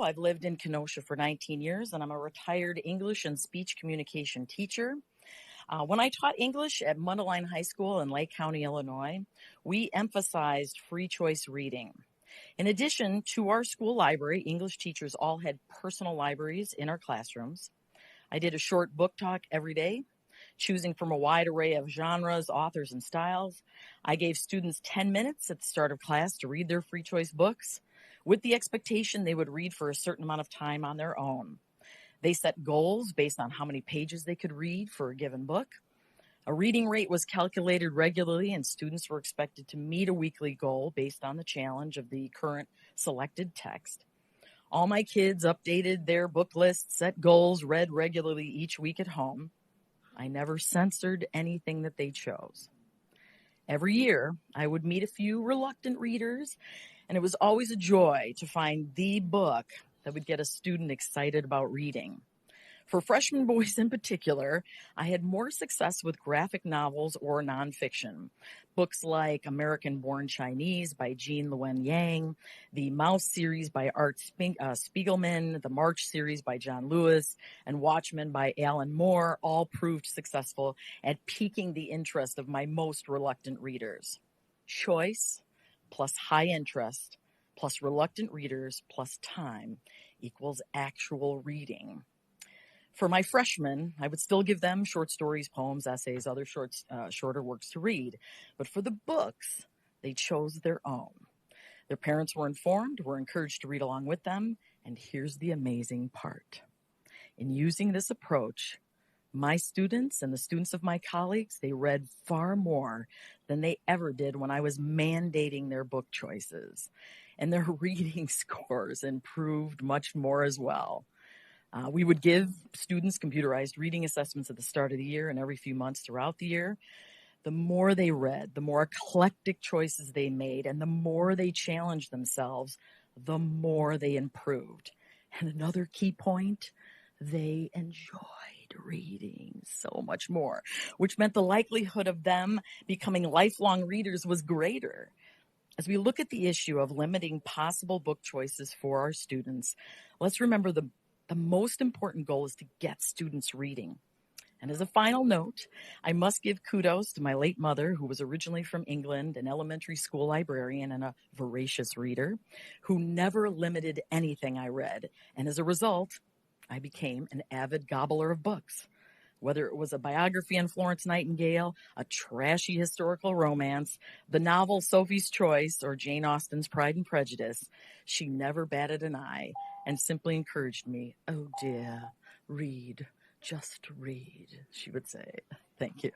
I've lived in Kenosha for 19 years, and I'm a retired English and speech communication teacher. When I taught English at Mundelein High School in Lake County, Illinois, we emphasized free choice reading. In addition to our school library, English teachers all had personal libraries in our classrooms. I did a short book talk every day, choosing from a wide array of genres, authors, and styles. I gave students 10 minutes at the start of class to read their free choice books, with the expectation they would read for a certain amount of time on their own. They set goals based on how many pages they could read for a given book. A reading rate was calculated regularly, and students were expected to meet a weekly goal based on the challenge of the current selected text. All my kids updated their book lists, set goals, read regularly each week at home. I never censored anything that they chose. Every year, I would meet a few reluctant readers, and it was always a joy to find the book that would get a student excited about reading. For freshman boys in particular, I had more success with graphic novels or nonfiction. Books like American Born Chinese by Jean Luen Yang, the Mouse series by Art Spiegelman, the March series by John Lewis, and Watchmen by Alan Moore all proved successful at piquing the interest of my most reluctant readers. Choice plus high interest plus reluctant readers plus time equals actual reading. For my freshmen, I would still give them short stories, poems, essays, other shorter works to read. But for the books, they chose their own. Their parents were informed, were encouraged to read along with them. And here's the amazing part. In using this approach, my students and the students of my colleagues, they read far more than they ever did when I was mandating their book choices. And their reading scores improved much more as well. We would give students computerized reading assessments at the start of the year and every few months throughout the year. The more they read, the more eclectic choices they made, and the more they challenged themselves, the more they improved. And another key point, they enjoyed reading so much more, which meant the likelihood of them becoming lifelong readers was greater. As we look at the issue of limiting possible book choices for our students, let's remember the most important goal is to get students reading. And as a final note, I must give kudos to my late mother, who was originally from England, an elementary school librarian and a voracious reader, who never limited anything I read. And as a result, I became an avid gobbler of books. Whether it was a biography on Florence Nightingale, a trashy historical romance, the novel Sophie's Choice, or Jane Austen's Pride and Prejudice, she never batted an eye and simply encouraged me. Oh dear, read, just read, she would say. Thank you.